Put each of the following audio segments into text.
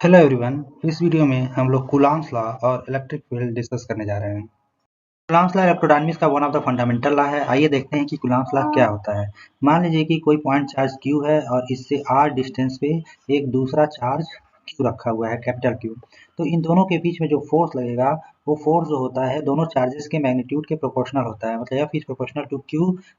Hello everyone. इस video में हम लोग कूलॉम्स लॉ और इलेक्ट्रिक फील्ड डिस्कस करने जा रहे हैं। कूलॉम्स लॉ इलेक्ट्रोडायनामिक्स का one of the fundamental law है। आइए देखते हैं कि कूलॉम्स लॉ क्या होता है। मान लीजिए कि कोई पॉइंट चार्ज Q है और इससे r डिस्टेंस पे एक दूसरा चार्ज Q रखा हुआ है, कैपिटल Q। तो इन दोनों के बीच में जो फोर्स लगेगा वो फोर्स जो होता है दोनों चार्जेस के मैग्नीट्यूड के प्रोपोर्शनल होता है। मतलब F is proportional to Q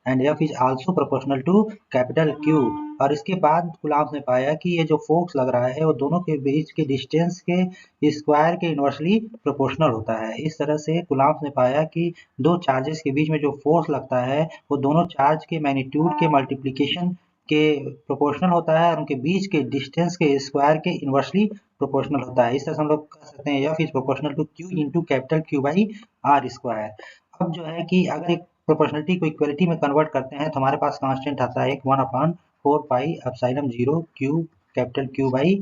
and F is also proportional to capital Q। और इसके बाद कूलॉम्स ने पाया कि ये जो फोर्स लग रहा है वो दोनों के बीच के डिस्टेंस के स्क्वायर के इनवर्सली प्रोपोर्शनल होता है। इस तरह से कूलॉम्स ने पाया कि दो चार्जेस के बीच में जो फोर्स लगता है वो दोनों चार्ज के मैग्नीट्यूड के मल्टीप्लिकेशन के प्रोपोर्शनल होता है और उनके बीच के डिस्टेंस के स्क्वायर के इनवर्सली प्रोपोर्शनल होता है। इस तरह से हम लोग कह सकते हैं F is proportional to Q into capital Q by are square. अब जो है कि अगर एक प्रोपोर्शनलिटी को इक्वलिटी में कन्वर्ट करते हैं तो हमारे पास कांस्टेंट आता है एक 1/4 pi epsilon 0 Q capital Q by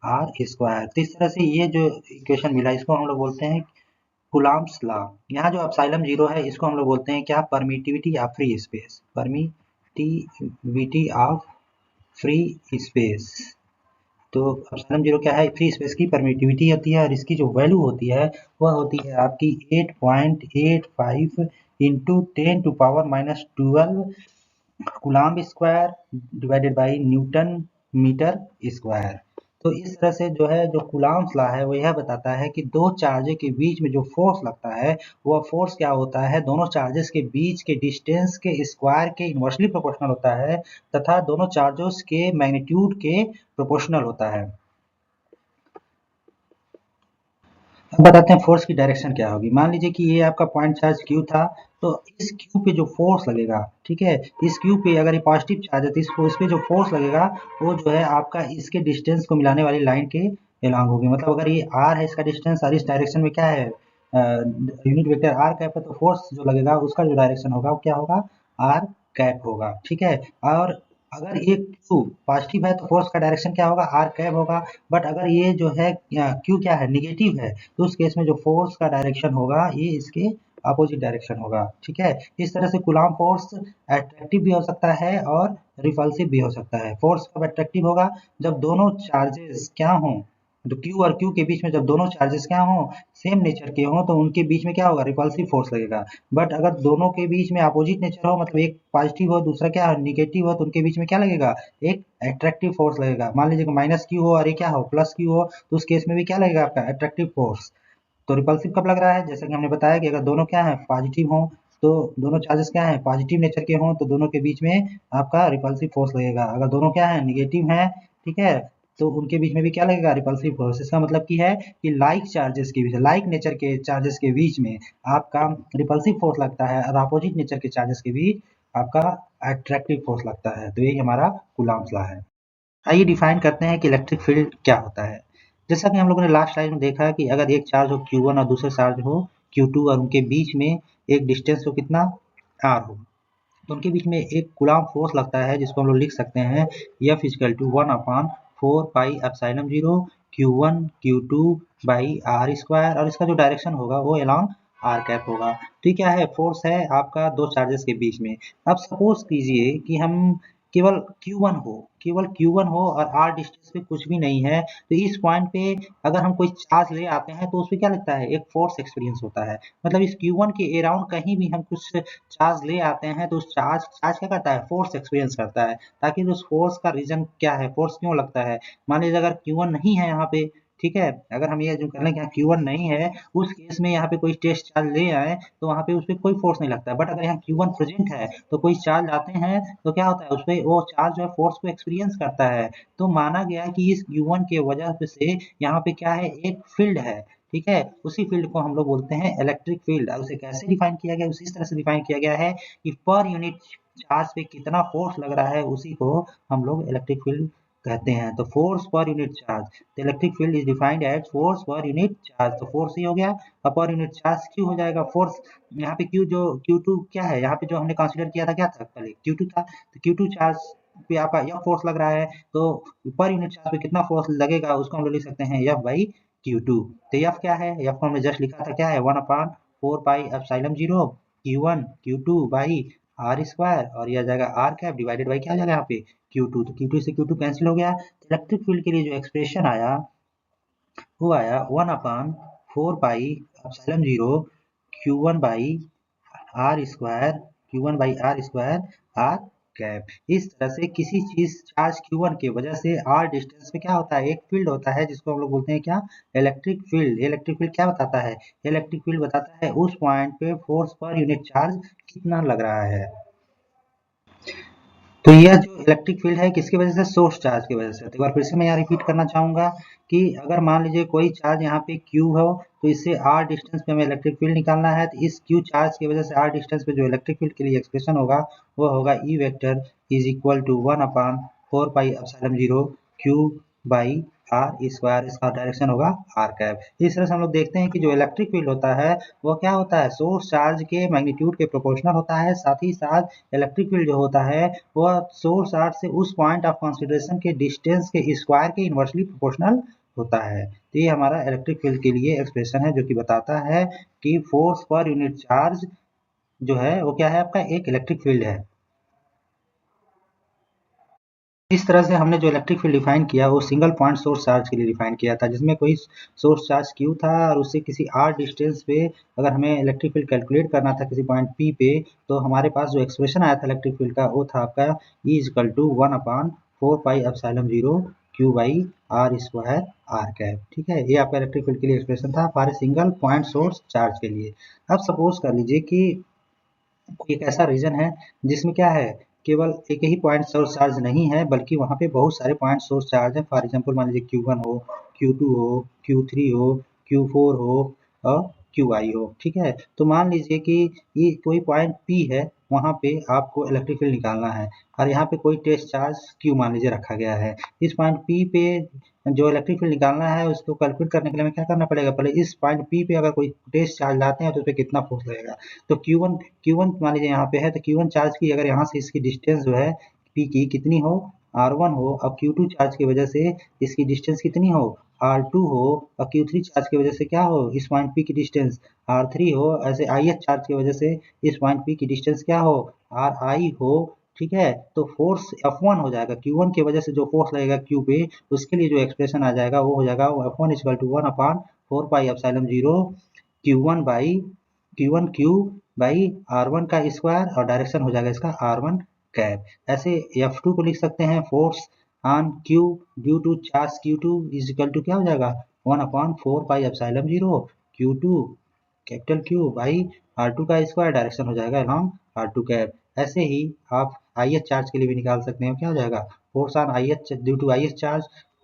are square. तो इस तरह से ये जो इक्वेशन मिला इसको हम लोग बोलते हैं कूलॉम्स लॉ। यहाँ जो एप्सिलॉन 0 है इसको हम लोग बोलते हैं क्या, permittivity of free space. Permittivity of free space. तो एप्सिलॉन 0 क्या है, फ्री स्पेस की परमिटिविटी होती है और इसकी जो वैल्यू होती है वह होती है आपकी 8.85 into 10⁻⁻12 coulomb square divided by newton metre square. तो इस तरह से जो है जो कूलॉम्स लॉ है वो यह बताता है कि दो चार्जेस के बीच में जो फोर्स लगता है वह फोर्स क्या होता है, दोनों चार्जेस के बीच के डिस्टेंस के स्क्वायर के इनवर्सली प्रोपोर्शनल होता है तथा दोनों चार्जेस के मैग्नीट्यूड के प्रोपोर्शनल होता है। अब बताते हैं फोर्स की डायरेक्शन क्या होगी। मान लीजिए कि ये आपका पॉइंट चार्ज Q था, तो इस Q पे जो फोर्स लगेगा, ठीक है, इस Q पे अगर ये पॉजिटिव चार्ज है तो इस पे जो फोर्स लगेगा वो जो है आपका इसके डिस्टेंस को मिलाने वाली लाइन के एलॉन्ग होगी। मतलब अगर ये r है इसका डिस्टेंस और इस डायरेक्शन में क्या है, यूनिट वेक्टर r कैप है, तो फोर्स जो लगेगा उसका जो डायरेक्शन होगा वो क्या होगा, r कैप होगा। ठीक है, और अगर ये Q पॉजिटिव है तो फोर्स का डायरेक्शन क्या होगा, r कैप होगा। बट अगर ये जो है Q क्या है, निगेटिव है, तो उस केस में जो फोर्स का डायरेक्शन होगा ये इसके अपोजिट डायरेक्शन होगा। ठीक है, इस तरह से कूलॉम्ब फोर्स अट्रैक्टिव भी हो सकता है और रिपल्सिव भी हो सकता है। फोर्स कब अट्रैक्टिव होगा, जब दोनों चार्जेस क्या हों, तो Q और Q के बीच में जब दोनों चार्जेस क्या हों, सेम नेचर के हों, तो उनके बीच में क्या होगा, रिपल्सिव फोर्स लगेगा। बट अगर दोनों के बीच में अपोजिट नेचर हो, मतलब एक पॉजिटिव हो दूसरा क्या हो, निगेटिव हो, तो उनके बीच में क्या लगेगा, एक अट्रैक्टिव फोर्स लगेगा। मान लीजिए माइनस Q हो और ये क्या हो, प्लस Q हो, तो उस केस में भी क्या लगेगा आपका, अट्रैक्टिव फोर्स। तो रिपल्सिव कब लग रहा है, जैसे कि हमने बताया कि अगर दोनों क्या है, पॉजिटिव हों, तो दोनों चार्जेस क्या है, पॉजिटिव नेचर के हों, तो दोनों के बीच में आपका रिपल्सिव फोर्स लगेगा। अगर दोनों क्या है, निगेटिव हैं, ठीक है, तो उनके बीच में भी क्या लगेगा, रिपल्सिव फोर्स। इसका मतलब की है कि लाइक चार्जेस के बीच, लाइक नेचर के चार्जेस के बीच में आपका रिपल्सिव फोर्स लगता है और अपोजिट नेचर के चार्जेस के बीच आपका अट्रैक्टिव फोर्स लगता है। तो यही हमारा कूलॉम्स लॉ है। आइए डिफाइन करते हैं कि इलेक्ट्रिक फील्ड क्या होता है। जैसा कि हम लोगों ने लास्ट स्लाइड में देखा कि अगर एक चार्ज हो Q1 और दूसरा चार्ज हो Q2 और उनके बीच में एक डिस्टेंस हो कितना, r हो, तो उनके बीच में एक कूलॉम्ब फोर्स लगता है जिसको हम लोग लिख सकते हैं F equal to 1/4 pi epsilon 0 Q1 Q2 by are square, और इसका जो डायरेक्शन होगा वो अलोंग आर कैप होगा। तो क्या है, फोर्स है आपका दो चार्जेस के बीच में। अब सपोज कीजिए कि हम केवल Q1 हो, केवल Q1 हो और r डिस्टेंस पे कुछ भी नहीं है, तो इस पॉइंट पे अगर हम कोई चार्ज ले आते हैं तो उस पे क्या लगता है, एक फोर्स एक्सपीरियंस होता है। मतलब इस Q1 के अराउंड कहीं भी हम कुछ चार्ज ले आते हैं तो उस चार्ज चार्ज क्या करता है, फोर्स एक्सपीरियंस करता है। ताकि उस फोर्स का रीजन क्या है, फोर्स क्यों लगता है। मान लीजिए अगर Q1 नहीं है यहाँ पे, ठीक है, अगर हम ये जो कर लें कि यहाँ Q1 नहीं है, उस केस में यहाँ पे कोई टेस्ट चार्ज ले आए तो वहाँ पे उस पर कोई फोर्स नहीं लगता है। बट अगर यहाँ Q1 प्रेजेंट है तो कोई चार्ज आते हैं तो क्या होता है, उस पर वो चार्ज जो है फोर्स को एक्सपीरियंस करता है। तो माना गया कि इस Q1 के वजह से यहाँ पे क्या है, एक फील्ड है। ठीक है, उसी फील्ड को हम लोग बोलते हैं इलेक्ट्रिक फील्ड। उसे कैसे डिफाइन किया गया, उसी तरह से डिफाइन किया गया है कि पर यूनिट चार्ज पे कितना फोर्स लग रहा है, उसी को हम लोग इलेक्ट्रिक फील्ड कहते हैं। तो फोर्स पर यूनिट चार्ज, तो electric field is defined as force per unit charge. तो फोर्स ही हो गया और पर यूनिट चार्ज क्यू हो जाएगा। फोर्स यहाँ पे क्यू जो Q2 क्या है, यहाँ पे जो हमने कंसीडर किया था क्या था, पहले Q2 था, तो Q2 चार्ज पे आपका यह फोर्स लग रहा है, तो पर यूनिट चार्ज पे कितना फोर्स लगेगा उसको हम लोग लिख सकते हैं F बाई Q2। तो F क्या है, F को हमने जस्ट लिखा था क्या है, 1/4 pi epsilon 0 Q1 Q2 by are square, और यह आ जाएगा आर कैप डिवाइडेड बाई क्या आ जाएगा यहाँ पे Q2। तो Q2 से Q2 कैंसिल हो गया। इलेक्ट्रिक फील्ड के लिए जो एक्सप्रेशन आया वो आया 1/4 pi epsilon 0 Q1/r square are cap. इस तरह से किसी चीज चार्ज Q1 की वजह से r डिस्टेंस पे क्या होता है, एक फील्ड होता है जिसको हम लोग बोलते हैं क्या, इलेक्ट्रिक फील्ड। इलेक्ट्रिक फील्ड क्या बताता है, इलेक्ट्रिक फील्ड बताता है उस पॉइंट पे फोर्स पर यूनिट चार्ज कितना लग रहा है। तो यह जो इलेक्ट्रिक फील्ड है किसकी वजह से, सोर्स चार्ज की वजह से। तो एक बार फिर से मैं यहाँ रिपीट करना चाहूंगा कि अगर मान लीजिए कोई चार्ज यहाँ पे Q हो, तो इससे r डिस्टेंस पे हमें इलेक्ट्रिक फील्ड निकालना है। तो इस Q चार्ज की वजह से r डिस्टेंस पे जो इलेक्ट्रिक फील्ड के लिए एक्सप्रेशन होगा वो होगा E vector is equal to 1/4 pi epsilon 0 Q by are square. इसका डायरेक्शन होगा आर कैप। इस तरह से हम लोग देखते हैं कि जो इलेक्ट्रिक फील्ड होता है वो क्या होता है, सोर्स चार्ज के मैग्नीट्यूड के प्रोपोर्शनल होता है। साथ ही साथ इलेक्ट्रिक फील्ड जो होता है वह सोर्स चार्ज से उस पॉइंट ऑफ कंसिडरेशन के डिस्टेंस के स्क्वायर के इनवर्सली प्रोपोर्शनल होता है। तो ये हमारा इलेक्ट्रिक फील्ड के लिए एक्सप्रेशन है जो कि बताता है कि फोर्स पर यूनिट चार्ज जो है वो क्या है, आपका एक इलेक्ट्रिक फील्ड है। इस तरह से हमने जो इलेक्ट्रिक फील्ड डिफाइन किया वो सिंगल पॉइंट सोर्स चार्ज के लिए डिफाइन किया था, जिसमें कोई सोर्स चार्ज Q था और उससे किसी r डिस्टेंस पे अगर हमें इलेक्ट्रिक फील्ड कैलकुलेट करना था किसी पॉइंट P पे, तो हमारे पास जो एक्सप्रेशन आया था इलेक्ट्रिक फील्ड का वो था आपका E equal to 1/4 pi epsilon 0 Q by are square are cap. ठीक है, ये आपका इलेक्ट्रिक फील्ड के लिए एक्सप्रेशन था for a single point source charge के लिए। अब सपोज कर लीजिए कि एक ऐसा रीजन है जिसमें क्या है, केवल एक ही पॉइंट सोर्स चार्ज नहीं है बल्कि वहाँ पे बहुत सारे पॉइंट सोर्स चार्ज है। फॉर एग्जांपल मान लीजिए Q1 हो, Q2 हो, Q3 हो, Q4 हो और Qi हो। ठीक है, तो मान लीजिए कि ये कोई पॉइंट P है, वहाँ पे आपको इलेक्ट्रिक फील्ड निकालना है और यहाँ पे कोई टेस्ट चार्ज Q मान लीजिए रखा गया है। इस पॉइंट P पे जो इलेक्ट्रिक फील्ड निकालना है उसको कैलकुलेट करने के लिए हमें क्या करना पड़ेगा, पहले इस पॉइंट P पे अगर कोई टेस्ट चार्ज लाते हैं तो उस पर कितना फोर्स लगेगा। तो Q1 मान लीजिए यहाँ पे है, तो Q1 चार्ज की अगर यहाँ से इसकी डिस्टेंस जो है P की कितनी हो, R1 हो, और Q2 चार्ज की वजह से इसकी डिस्टेंस कितनी हो, R2 हो, और Q3 चार्ज की वजह से क्या हो, इस पॉइंट P की डिस्टेंस R3 हो। ऐसे ith चार्ज की वजह से इस पॉइंट P की डिस्टेंस क्या हो, Ri हो। ठीक है, तो फोर्स F1 हो जाएगा, Q1 की वजह से जो फोर्स लगेगा Q पे, उसके लिए जो एक्सप्रेशन आ जाएगा वो हो जाएगा F1 equal to 1/4 pi epsilon 0 Q1 by Q by R1 का स्क्वायर, और डायरेक्शन हो जाएगा इसका R1 कैप। ऐसे F2 को लिख सकते हैं, force on Q due to charge Q2 is equal to क्या हो जाएगा 1/4 pi epsilon 0 Q2 capital Q by R2 का स्क्वायर, डायरेक्शन हो जाएगा अलॉन्ग R2 कैप। ऐसे ही आप ith चार्ज के लिए भी निकाल सकते हैं, क्या हो जाएगा, force on ith due to ith charge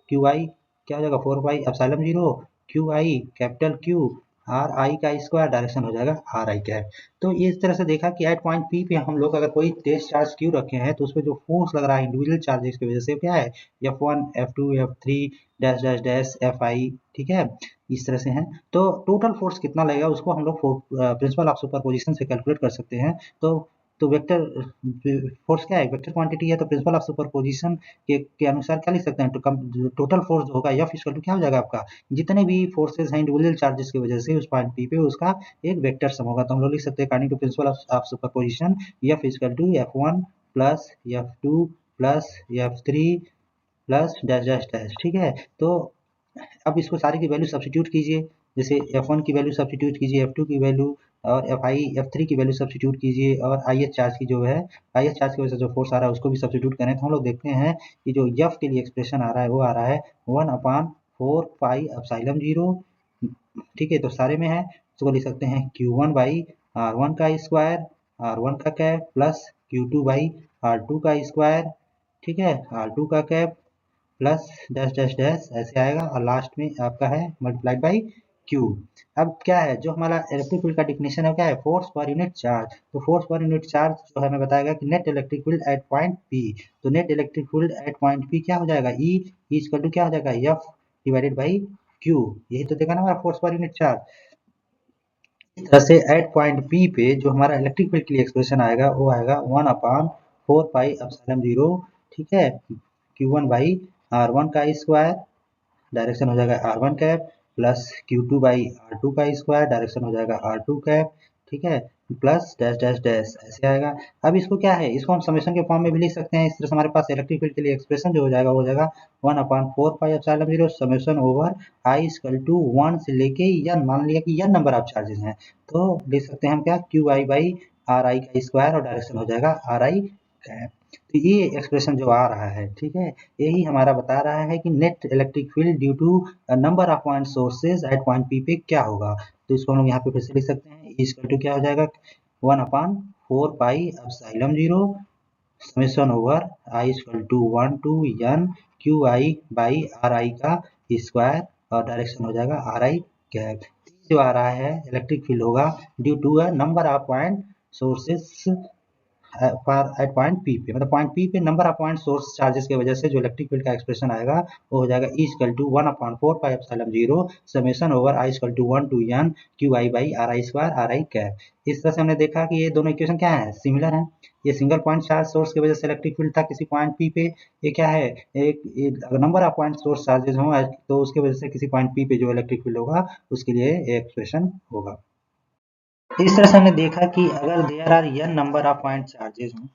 Qi क्या हो जाएगा 4 pi epsilon 0 Qi capital Q R आई का स्क्वायर, डायरेक्शन हो जाएगा आर आई कैप। तो इस तरह से देखा कि एट पॉइंट पी पे हम लोग अगर कोई टेस्ट चार्ज क्यू रखे हैं तो उसमें जो फोर्स लग रहा है इंडिविजुअल चार्जेस की वजह से क्या है, F1 F2 F3 dash dash dash Fi। ठीक है, इस तरह से है। तो टोटल फोर्स कितना लगेगा उसको हम लोग प्रिंसिपल ऑफ सुपरपोजिशन से कैलकुलेट कर सकते हैं। तो वेक्टर फोर्स क्या है, वेक्टर क्वांटिटी है, तो प्रिंसिपल ऑफ सुपरपोजिशन के अनुसार क्या लिख सकते हैं, तो टोटल फोर्स जो होगा F इक्वल टू क्या हो जाएगा आपका, जितने भी फोर्सेज हैं इंडिविजुअल चार्जेस की वजह से उस पॉइंट P पे उसका एक वेक्टर सम होगा। तो हम लोग लिख सकते हैं according to principle of superposition F equal to F1 plus F2 plus F3 plus dash dash dash. ठीक है, तो अब इसको सारी की वैल्यू सब्सटीट्यूट कीजिए, जैसे F1 की वैल्यू सब्सटीट्यूट कीजिए, F2 की वैल्यू और F3 की वैल्यू सब्सटीट्यूट कीजिए, और ith चार्ज की जो है ith चार्ज की वजह से जो फोर्स आ रहा है उसको भी सब्सटीट्यूट करें, तो हम लोग देखते हैं कि जो F के लिए एक्सप्रेशन आ रहा है वो आ रहा है 1/4 पाई एप्सिलॉन 0। ठीक है, तो सारे में है, इसको लिख सकते हैं Q1 बाई R1 का स्क्वायर R1 का cap plus Q2 by R2 का स्क्वायर। ठीक है, R2 का cap plus dash dash dash ऐसे आएगा, और लास्ट में आपका है मल्टीप्लाइड बाई क्यू। अब क्या है, जो हमारा इलेक्ट्रिक फील्ड का डिफिनेशन है क्या है, फोर्स पर यूनिट चार्ज। तो फोर्स पर यूनिट चार्ज जो हमें बताएगा कि net electric field at point P. तो net electric field at point P क्या हो जाएगा, ई इक्वल टू क्या हो जाएगा, एफ डिवाइडेड बाई क्यू। यही तो देखा ना हमारा फोर्स पर यूनिट चार्ज। इस तरह से एट पॉइंट पी पे जो हमारा इलेक्ट्रिक फील्ड के लिए एक्सप्रेशन आएगा वो आएगा 1/4 पाई एप्सिलॉन 0। ठीक है, Q1 बाई R1 का स्क्वायर, डायरेक्शन हो जाएगा R1 cap, plus Q2 by R2 का स्क्वायर, डायरेक्शन हो जाएगा R2 कैप। ठीक है, प्लस डैश डैश डैश ऐसे आएगा। अब इसको क्या है, इसको हम समेशन के फॉर्म में भी लिख सकते हैं। इस तरह से हमारे पास इलेक्ट्रिक फील्ड के लिए एक्सप्रेशन जो हो जाएगा वो हो जाएगा 1/4πε0 summation over i equal to 1 से लेके n, मान लिया कि n नंबर ऑफ चार्जेस हैं तो लिख सकते हैं हम क्या, क्यू आई बाई आर आई का स्क्वायर और डायरेक्शन हो जाएगा आर आई कैप। तो ये एक्सप्रेशन जो आ रहा है, ठीक है, यही हमारा बता रहा है कि net electric field due to number of point sources at point P पे क्या होगा। तो इसको हम लोग यहाँ पे फिर से लिख सकते हैं, इक्वल टू क्या हो जाएगा 1/4πε0 summation over i equal to 1 to n q i by r आई का स्क्वायर और डायरेक्शन हो जाएगा आर आई कैप। जो आ रहा है इलेक्ट्रिक फील्ड होगा due to a number of point sources at point P पे, मतलब पॉइंट पी पे number of point source charges की वजह से जो इलेक्ट्रिक फील्ड का एक्सप्रेशन आएगा वो हो जाएगा equal to 1/4πε0 summation over i equal to 1 to n q i by r i square r i cap. इस तरह से हमने देखा कि ये दोनों इक्वेशन क्या है, सिमिलर हैं। ये सिंगल पॉइंट चार्ज सोर्स की वजह से इलेक्ट्रिक फील्ड था किसी पॉइंट पी पे, ये क्या है, एक number of point source charges हों तो उसकी वजह से किसी पॉइंट पी पे जो इलेक्ट्रिक फील्ड होगा उसके लिए एक्सप्रेशन होगा। इस तरह से हमने देखा कि अगर there are n number of point charges हों,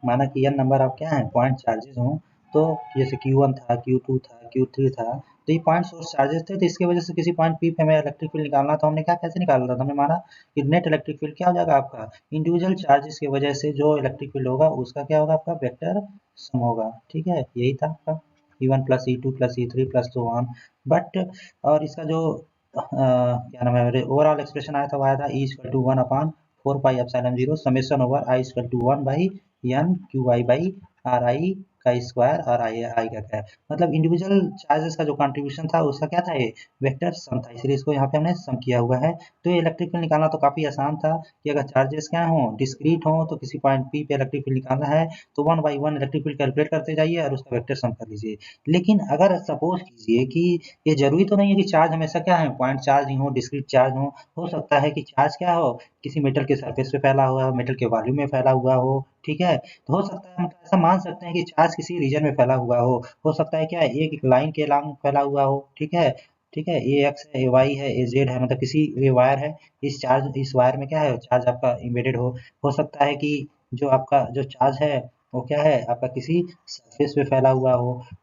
माना कि n नंबर ऑफ क्या है पॉइंट चार्जेस हों, तो जैसे Q1 था, Q2 था, Q3 था, तो ये पॉइंट सोर्स चार्जेस थे, तो इसकी वजह से किसी पॉइंट P पे हमें इलेक्ट्रिक फील्ड निकालना था। हमने क्या कैसे निकाला था, हमने माना कि नेट इलेक्ट्रिक फील्ड क्या हो जाएगा आपका, इंडिविजुअल चार्जेस की वजह से जो इलेक्ट्रिक फील्ड होगा उसका क्या होगा, आपका वेक्टर सम होगा। ठीक है, यही था आपका E1 plus E2 plus E3 plus तो ऑन। बट और इसका जो क्या नाम है ओवरऑल एक्सप्रेशन आया था वो आया था E equal to 1/4πε0 summation over i equal to 1 by n q i by r आई का स्क्वायर और आई का क्या, मतलब इंडिविजुअल चार्जेस का जो कंट्रीब्यूशन था उसका क्या था, ये वेक्टर सम था, इसलिए इसको यहाँ पे हमने सम किया हुआ है। तो ये इलेक्ट्रिक फील्ड निकालना तो काफी आसान था कि अगर चार्जेस क्या हो डिस्क्रीट हो तो किसी पॉइंट पी पे इलेक्ट्रिक फील्ड निकालना है तो 1 बाई 1 इलेक्ट्रिक फील्ड कैलकुलेट करते जाइए और उसका वेक्टर सम कर लीजिए। लेकिन अगर सपोज कीजिए कि ये जरूरी तो नहीं है कि चार्ज हमेशा क्या है पॉइंट चार्ज ही हो, डिस्क्रीट चार्ज हो सकता है कि चार्ज क्या हो किसी मेटल के सरफेस पे फैला हुआ हो, मेटल के वॉल्यूम में फैला हुआ हो। ठीक है, तो हो सकता है हम ऐसा मान सकते हैं कि चार्ज किसी रीजन में फैला हुआ हो सकता है क्या एक लाइन के अलॉन्ग फैला हुआ हो। ठीक है, ठीक है, ए एक्स है, ए वाई है, ए जेड है, मतलब किसी ये वायर है, इस वायर में क्या है चार्ज आपका इम्बेडेड हो सकता है कि जो आपका जो चार्ज है वो क्या है आपका किसी सरफेस पे फैला हुआ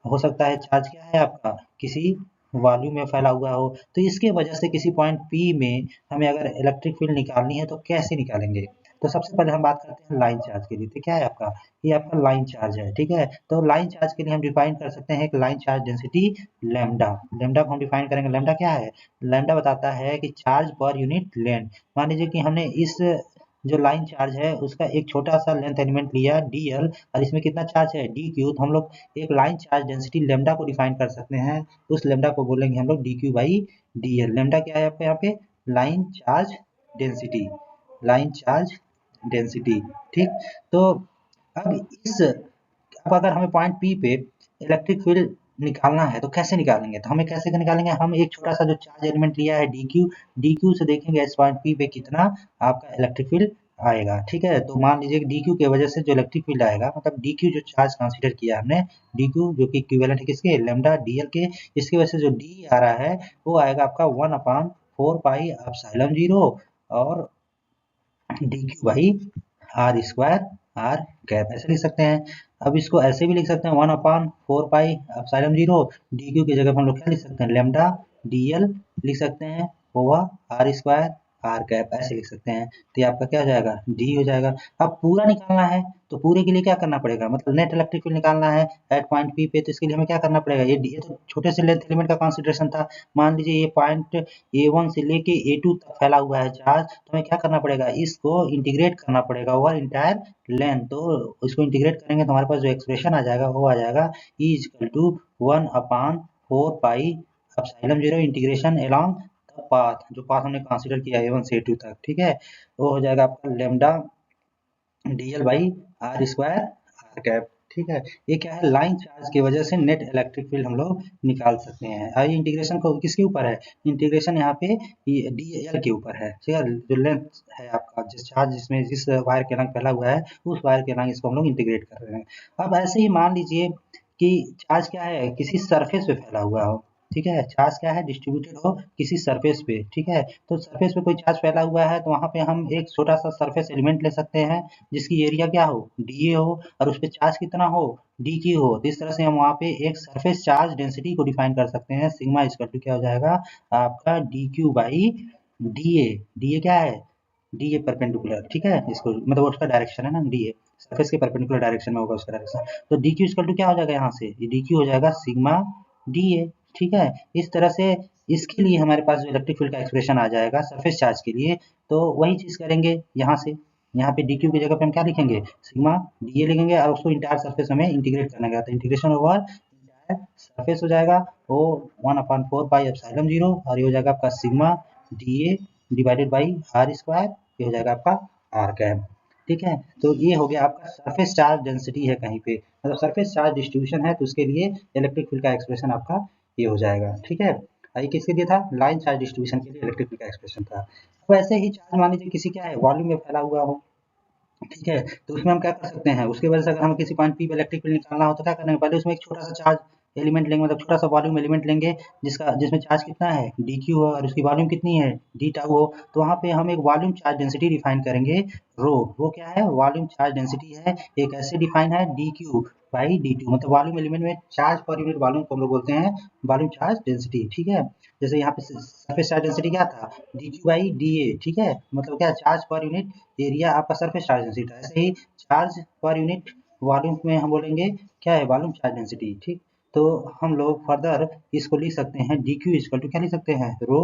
हो सकता है चार्ज क्या है आपका किसी वॉल्यूम में फैला हुआ हो। तो इसके वजह से किसी पॉइंट P में हमें अगर इलेक्ट्रिक फील्ड निकालनी है तो कैसे निकालेंगे। तो सबसे पहले हम बात करते हैं लाइन चार्ज के लिए। तो क्या है आपका, ये आपका लाइन चार्ज है। ठीक है, तो लाइन चार्ज के लिए हम डिफाइन कर सकते हैं एक line charge density lambda. Lambda को हम डिफाइन करेंगे, लैम्डा क्या है, लैम्डा बताता है कि चार्ज पर यूनिट लेंथ। मान लीजिए कि हमने इस जो लाइन चार्ज है उसका एक छोटा सा लेंथ एलिमेंट लिया dl और इसमें कितना चार्ज है dq, तो हम लोग एक लाइन चार्ज डेंसिटी लेम्डा को डिफाइन कर सकते हैं। उस लेम्डा को बोलेंगे हम लोग dq बाई dl। लेम्डा क्या है आपके यहाँ पे, line charge density, line charge density. ठीक, तो अब इस अब अगर हमें पॉइंट P पे इलेक्ट्रिक फील्ड निकालना है तो कैसे निकालेंगे, तो हमें कैसे निकालेंगे, हम एक छोटा सा जो चार्ज एलिमेंट लिया है dq से देखेंगे इस पॉइंट P पे कितना आपका इलेक्ट्रिक फील्ड आएगा। ठीक है, तो मान लीजिए dq की वजह से जो इलेक्ट्रिक फील्ड आएगा, मतलब dq जो चार्ज कंसीडर किया हमने, dq जो कि इक्विवेलेंट है किसके लैम्डा dl के, इसकी वजह से जो d आ रहा है वो आएगा आपका 1/4πε0 और dq by are square are cap, ऐसे लिख सकते हैं। अब इसको ऐसे भी लिख सकते हैं 1/4πε0 dq की जगह हम लोग क्या लिख सकते हैं लेम्डा dl लिख सकते हैं over r square are cap, ऐसे लिख सकते हैं। तो ये आपका क्या हो जाएगा d हो जाएगा। अब पूरा निकालना है तो पूरे के लिए क्या करना पड़ेगा, मतलब नेट इलेक्ट्रिक फील्ड निकालना है एट पॉइंट P पे, तो इसके लिए हमें क्या करना पड़ेगा, ये तो छोटे से लेंथ एलिमेंट का कंसीडरेशन था। मान लीजिए ये पॉइंट A1 से लेके A2 तक फैला हुआ है चार्ज, तो हमें क्या करना पड़ेगा इसको इंटीग्रेट करना पड़ेगा ओवर इंटायर लेंथ। तो इसको इंटीग्रेट करेंगे तो हमारे पास जो एक्सप्रेशन आ जाएगा वो आ जाएगा E equal to 1/4πε0 integration along the path, जो पाथ हमने कंसीडर किया A1 से A2 तक। ठीक है, वो हो जाएगा आपका lambda dl by are square are cap. ठीक है, ये क्या है लाइन चार्ज की वजह से नेट इलेक्ट्रिक फील्ड हम लोग निकाल सकते हैं। और इंटीग्रेशन को किसके ऊपर है, इंटीग्रेशन यहाँ पे dl के ऊपर है। ठीक है, जो लेंथ है आपका जिस चार्ज जिसमें जिस वायर के रंग फैला हुआ है उस वायर के रंग इसको हम लोग इंटीग्रेट कर रहे हैं। अब ऐसे ही मान लीजिए कि चार्ज क्या है किसी सरफेस पे फैला हुआ हो। ठीक है। चार्ज क्या है, डिस्ट्रीब्यूटेड हो किसी सरफेस पे, ठीक है। तो सरफेस पे कोई चार्ज फैला हुआ है तो वहाँ पे हम एक छोटा सा सरफेस एलिमेंट ले सकते हैं जिसकी एरिया क्या हो, dA हो, और उस पे चार्ज कितना हो, dq हो। तो इस तरह से हम वहाँ पे एक सरफेस चार्ज डेंसिटी को डिफाइन कर सकते हैं। सिग्मा इक्वल टू क्या हो जाएगा आपका dq बाई dA। dA क्या है, dA परपेंडिकुलर, ठीक है। इसको मतलब उसका डायरेक्शन है ना, dA सरफेस के परपेंडिकुलर डायरेक्शन में होगा उसका डायरेक्शन। तो dq इक्वल टू क्या हो जाएगा, यहाँ से ये dq हो जाएगा सिग्मा dA, ठीक है। इस तरह से इसके लिए हमारे पास जो इलेक्ट्रिक फील्ड का एक्सप्रेशन आ जाएगा सरफेस चार्ज के लिए, तो वही चीज करेंगे यहाँ से। यहाँ पे dq की जगह पे हम क्या लिखेंगे, सिग्मा dA लिखेंगे, और उसको इंटायर सरफेस हमें इंटीग्रेट करना है, तो इंटीग्रेशन ओवर इंटायर सरफेस हो जाएगा वो 1/4 पाई एप्सिलॉन 0, और ये हो जाएगा आपका sigma dA divided by are square, ये हो जाएगा आपका आर कैप, ठीक है। तो ये हो गया आपका सरफेस चार्ज डेंसिटी है कहीं पे, मतलब सरफेस चार्ज डिस्ट्रीब्यूशन है, तो उसके लिए इलेक्ट्रिक फील्ड का एक्सप्रेशन आपका ये हो जाएगा, ठीक है। ये किसके लिए था, लाइन चार्ज डिस्ट्रीब्यूशन के लिए इलेक्ट्रिक फील्ड का एक्सप्रेशन था। तो ऐसे ही चार्ज मान लीजिए किसी क्या है, वॉल्यूम में फैला हुआ हो, ठीक है। तो उसमें हम क्या कर सकते हैं, उसकी वजह से अगर हमें किसी पॉइंट पी पे इलेक्ट्रिक फील्ड निकालना हो तो क्या करेंगे, पहले उसमें एक छोटा सा चार्ज एलिमेंट लेंगे, मतलब छोटा सा वॉल्यूम एलिमेंट लेंगे जिसमें चार्ज कितना है, dq हो, और उसकी वॉल्यूम कितनी है, d टाउ हो। तो वहाँ पे हम एक वॉल्यूम चार्ज डेंसिटी डिफाइन करेंगे, रो क्या है, वॉल्यूम चार्ज डेंसिटी है, ये कैसे डिफाइन है, dq बाई d2, मतलब वॉल्यूम एलिमेंट में चार्ज पर यूनिट वॉल्यूम को हम लोग बोलते हैं वॉल्यूम चार्ज डेंसिटी, ठीक है। जैसे यहाँ पे सरफेस चार्ज डेंसिटी क्या था, dq बाई da, ठीक है, मतलब क्या, चार्ज पर यूनिट एरिया आपका सरफेस चार्ज डेंसिटी है। ऐसे ही चार्ज पर यूनिट वॉल्यूम में हम बोलेंगे क्या है, वॉल्यूम चार्ज डेंसिटी, ठीक। तो हम लोग फर्दर इसको लिख सकते हैं dq इक्वल टू क्या लिख सकते हैं, रो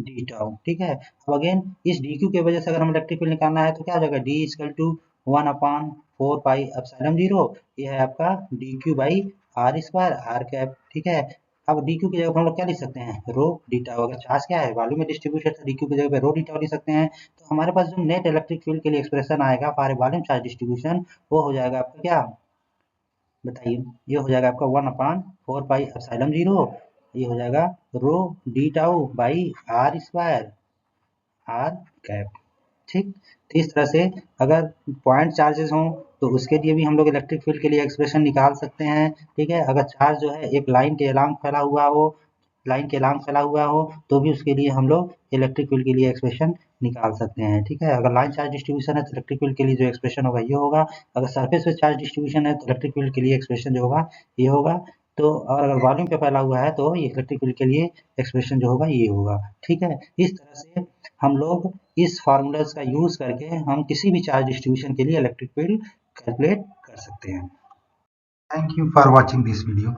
डी टाउ, ठीक है। अब अगेन इस dq की वजह से अगर हम इलेक्ट्रिक फील्ड निकालना है तो क्या हो जाएगा, d equal to 1/4 pi epsilon 0, ये है आपका dq by are square are cap, ठीक है। अब dq की जगह पर हम लोग क्या लिख सकते हैं, रो डी टाउ, अगर चार्ज क्या है, वॉल्यूम में डिस्ट्रीब्यूटेड है, dq की जगह पे रो डी टाउ लिख सकते हैं। तो हमारे पास जो नेट इलेक्ट्रिक फील्ड के लिए एक्सप्रेशन आएगा फॉर वॉल्यूम चार्ज डिस्ट्रीब्यूशन, वो हो जाएगा आपका क्या, बताइए, ये हो जाएगा आपका 1/4 पाई एप्सिलॉन 0, ये हो जाएगा rho d tau by are square are cap, ठीक। तो इस तरह से अगर पॉइंट चार्जेस हों तो उसके लिए भी हम लोग इलेक्ट्रिक फील्ड के लिए एक्सप्रेशन निकाल सकते हैं, ठीक है। अगर चार्ज जो है एक लाइन के अलांग फैला हुआ हो, तो भी उसके लिए हम लोग इलेक्ट्रिक फील्ड के लिए एक्सप्रेशन निकाल सकते हैं, ठीक है। अगर लाइन चार्ज डिस्ट्रीब्यूशन है तो इलेक्ट्रिक फील्ड के लिए जो एक्सप्रेशन होगा ये होगा, अगर सरफेस पे चार्ज डिस्ट्रीब्यूशन है तो इलेक्ट्रिक फील्ड के लिए एक्सप्रेशन जो होगा ये होगा। तो और अगर वॉल्यूम पे फैला हुआ है तो ये इलेक्ट्रिक फील्ड के लिए एक्सप्रेशन जो होगा ये होगा, ठीक है। इस तरह से हम लोग इस फार्मूलाज का यूज करके हम किसी भी चार्ज डिस्ट्रीब्यूशन के लिए इलेक्ट्रिक फील्ड कैलकुलेट कर सकते हैं। Thank you for watching this video.